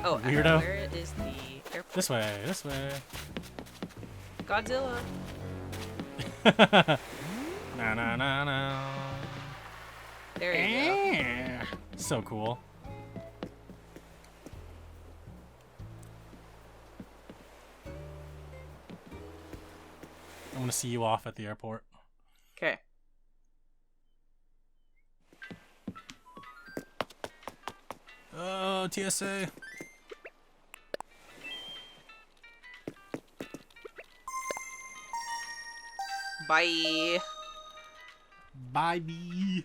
Oh, weirdo. Where is the airport? This way, this way. Godzilla. Na na na na. There you go. So cool. I'm gonna see you off at the airport. Okay. Oh, TSA. Bye. Bye, bee.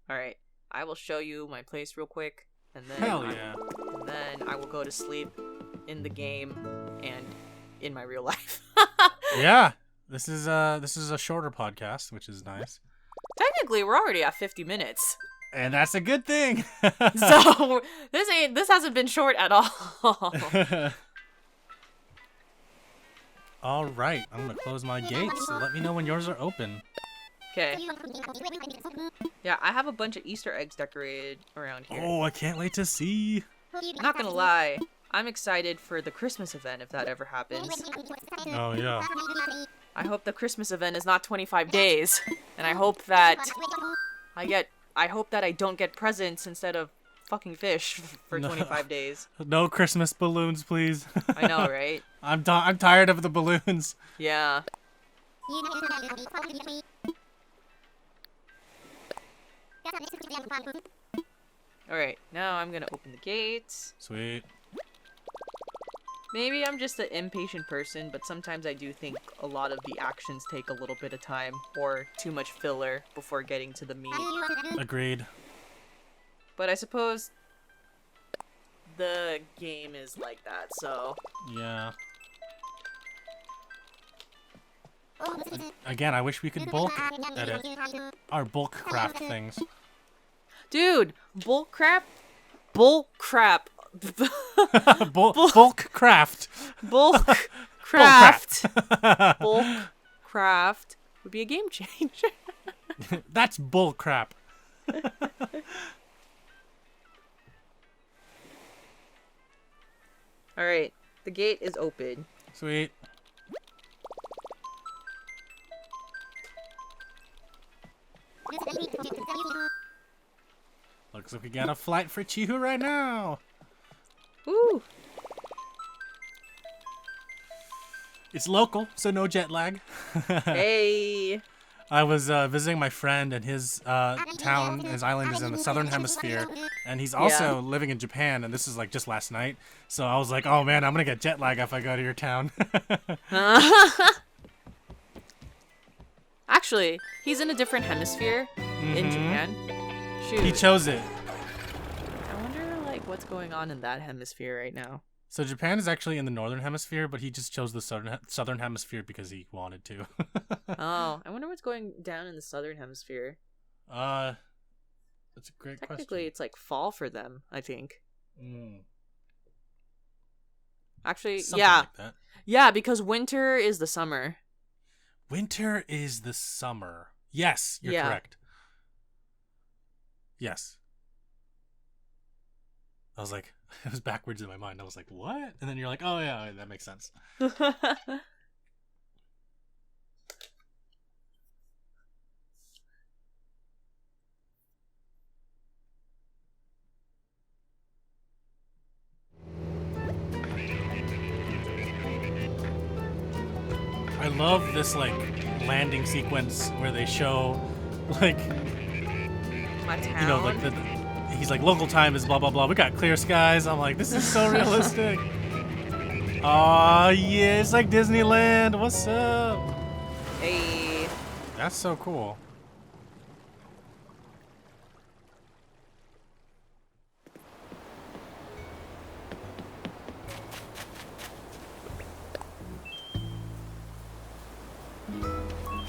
All right. I will show you my place real quick, and then Hell yeah. And then I will go to sleep in the game and in my real life. Yeah. This is a shorter podcast, which is nice. Technically, we're already at 50 minutes. And that's a good thing. So this hasn't been short at all. All right, I'm gonna close my gates. So let me know when yours are open. Okay. Yeah, I have a bunch of Easter eggs decorated around here. Oh, I can't wait to see. I'm not gonna lie, I'm excited for the Christmas event if that ever happens. Oh yeah. I hope the Christmas event is not 25 days, and I hope that I don't get presents instead of fucking fish for 25 days. No Christmas balloons, please. I know, right? I'm tired of the balloons. Yeah. Alright, now I'm gonna open the gates. Sweet. Maybe I'm just an impatient person, but sometimes I do think a lot of the actions take a little bit of time or too much filler before getting to the meat. Agreed. But I suppose the game is like that, so... Yeah. Again, I wish we could bulk edit our bulk craft things. Dude, bulk crap? Bull crap. Bulk craft. Bulk craft. Bulk craft would be a game changer. That's bull crap. Alright, the gate is open. Sweet. Looks like we got a flight for Chihoo right now. Woo! It's local, so no jet lag. Hey! I was visiting my friend, and his town, his island is in the southern hemisphere, and he's also living in Japan, and this is like just last night. So I was like, oh man, I'm gonna get jet lag if I go to your town. Actually, he's in a different hemisphere in Japan. Shoot. He chose it. I wonder, like, what's going on in that hemisphere right now. So Japan is actually in the northern hemisphere, but he just chose the southern hemisphere because he wanted to. Oh, I wonder what's going down in the southern hemisphere. That's a great question. Technically, it's like fall for them, I think. Mm. Actually, Something yeah. like that. Yeah, because winter is the summer. Winter is the summer. Yes, you're correct. Yes. I was like, it was backwards in my mind. I was like, what? And then you're like, oh yeah, that makes sense. I love this like landing sequence where they show like My town. you know like he's like local time is blah blah blah. We got clear skies. I'm like, this is so realistic. Aw, yeah, it's like Disneyland. What's up? Hey. That's so cool.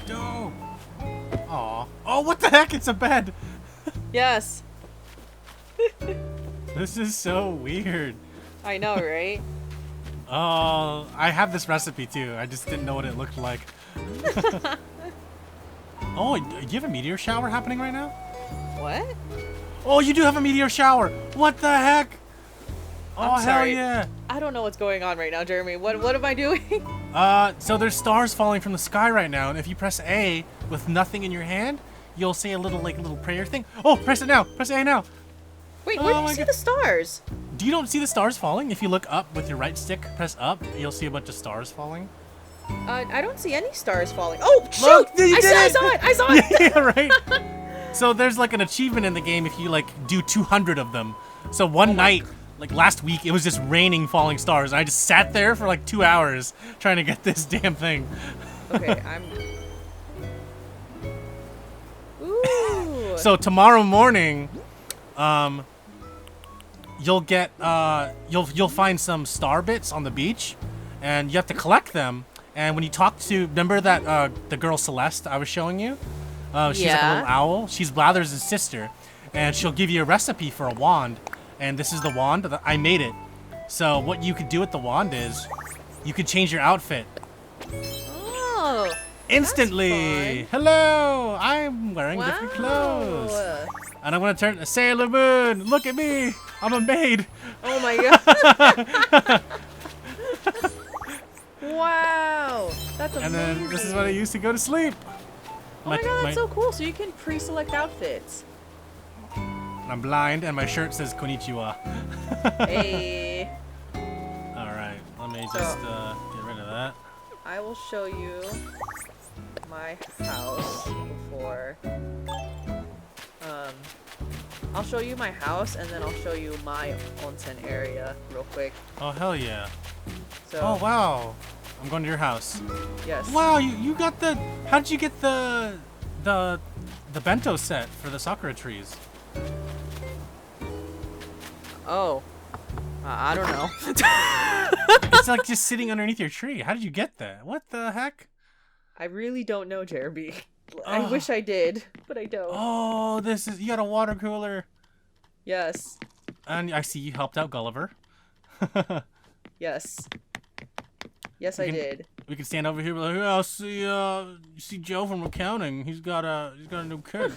Dope. Aw. Oh, what the heck? It's a bed. Yes. This is so weird. I know, right? Oh, I have this recipe too. I just didn't know what it looked like. Oh, do you have a meteor shower happening right now? What? Oh, you do have a meteor shower. What the heck? Oh, I'm sorry. hell yeah. I don't know what's going on right now, Jeremy. What am I doing? So there's stars falling from the sky right now, and if you press A with nothing in your hand, you'll see a little prayer thing. Oh, press it now. Press A now. Wait, where do you see the stars? Do you don't see the stars falling? If you look up with your right stick, press up, you'll see a bunch of stars falling. I don't see any stars falling. Oh, shoot! Look, I saw it! Yeah, right? So there's like an achievement in the game if you like do 200 of them. So one night, like last week, it was just raining falling stars. I just sat there for like 2 hours trying to get this damn thing. Okay, Ooh. So tomorrow morning, you'll get you'll find some star bits on the beach, and you have to collect them. And when you talk to, remember that the girl Celeste I was showing you? She's like a little owl. She's Blather's sister, and she'll give you a recipe for a wand. And this is the wand. I made it. So what you could do with the wand is, you could change your outfit. Oh. Instantly. Hello. I'm wearing different clothes. And I'm gonna turn Sailor Moon. Look at me. I'm a maid. Oh my god. Wow. That's amazing. And then this is what I used to go to sleep. Oh my god, that's so cool. So you can pre-select outfits. I'm blind, and my shirt says Konnichiwa. Hey. Alright, let me just get rid of that. I will show you my house before. I'll show you my house, and then I'll show you my onsen area real quick. Oh, hell yeah. So, oh, wow. I'm going to your house. Yes. Wow, you got the... How did you get the bento set for the sakura trees? Oh. I don't know. It's like just sitting underneath your tree. How did you get that? What the heck? I really don't know, Jeremy. I wish I did, but I don't. Oh, you got a water cooler. Yes. And I see you helped out Gulliver. Yes. Yes, I did. We can stand over here and be like, oh, you see Joe from accounting. He's got a new kid.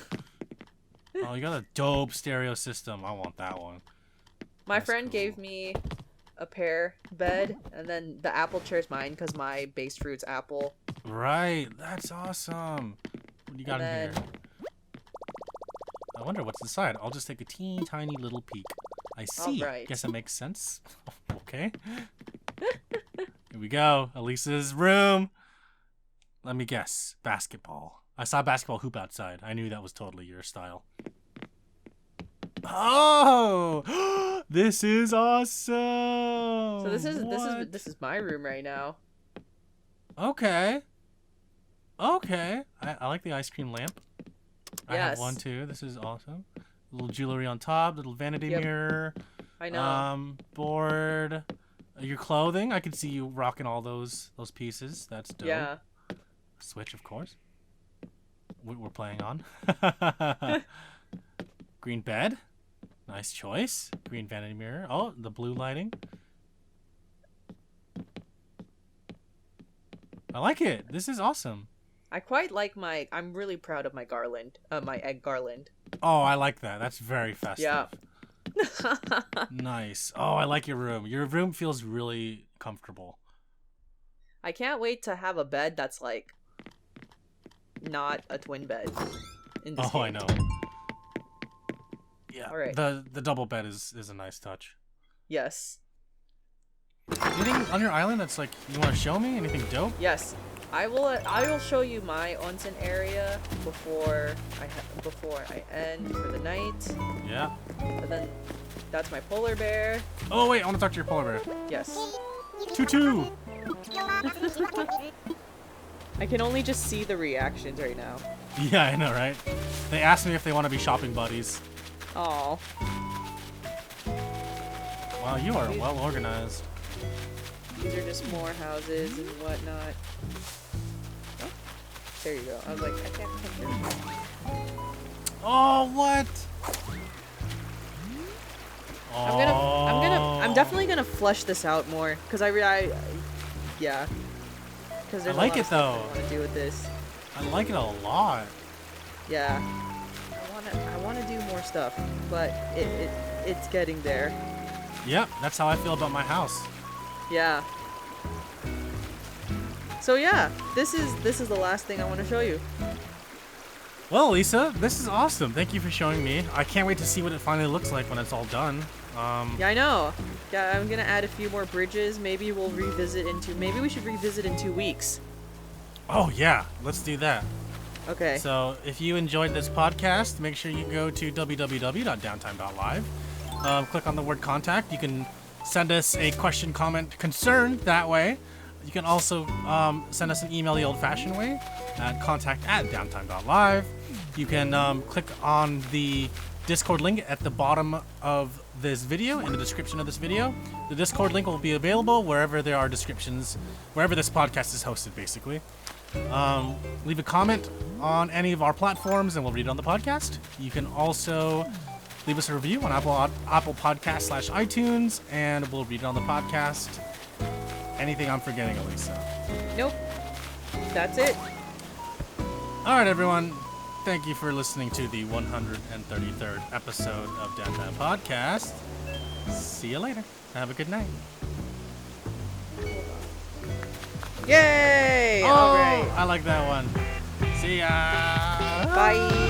Oh, you got a dope stereo system. I want that one. My friend gave me a pear bed, and then the apple chair's mine because my base fruit's apple. Right. That's awesome. What do you got in here? I wonder what's inside. I'll just take a teeny tiny little peek. I see. Right. Guess it makes sense. Okay. Here we go. Elisa's room. Let me guess. Basketball. I saw a basketball hoop outside. I knew that was totally your style. Oh, this is awesome. So this is my room right now. Okay. Okay. I like the ice cream lamp. Yes. I have one too. This is awesome. Little jewelry on top, little vanity mirror. I know. Board. Your clothing. I can see you rocking all those pieces. That's dope. Yeah. Switch, of course. We're playing on. Green bed. Nice choice. Green vanity mirror. Oh, the blue lighting. I like it. This is awesome. I quite like I'm really proud of my garland. My egg garland. Oh, I like that. That's very festive. Yeah. Nice. Oh, I like your room. Your room feels really comfortable. I can't wait to have a bed that's like not a twin bed in this game. I know. Yeah. All right. The double bed is a nice touch. Yes. Anything on your island that's like you want to show me? Anything dope? Yes. I will show you my onsen area before I end for the night. Yeah. And then that's my polar bear. Oh wait, I want to talk to your polar bear. Yes. Tutu. I can only just see the reactions right now. Yeah, I know, right? They asked me if they want to be shopping buddies. Oh. Wow, you are well organized. These are just more houses and whatnot. Oh, there you go. I was like, I can't come through. Oh, what? I'm definitely gonna flush this out more because yeah. Because there's I like a lot it of stuff though. I want to do with this. I like it a lot. Yeah. I wanna do more stuff, but it's getting there. Yep, that's how I feel about my house. Yeah. So yeah, this is the last thing I want to show you. Well, Lisa, this is awesome. Thank you for showing me. I can't wait to see what it finally looks like when it's all done. Yeah, I know. Yeah, I'm gonna add a few more bridges. Maybe we should revisit in 2 weeks. Oh yeah, let's do that. Okay. So if you enjoyed this podcast, make sure you go to www.Downtime.Live. Click on the word contact. You can send us a question, comment, concern that way. You can also send us an email the old-fashioned way at contact@Downtime.Live. You can click on the Discord link at the bottom of this video, in the description of this video. The Discord link will be available wherever there are descriptions, wherever this podcast is hosted, basically. Leave a comment on any of our platforms and we'll read it on the podcast. You can also leave us a review on Apple Podcast / iTunes and we'll read it on the podcast. Anything I'm forgetting, Alyssa? Nope. That's it. All right, everyone. Thank you for listening to the 133rd episode of Downtime Podcast. See you later. Have a good night. Yay! Oh, all right. I like that one. See ya. Bye.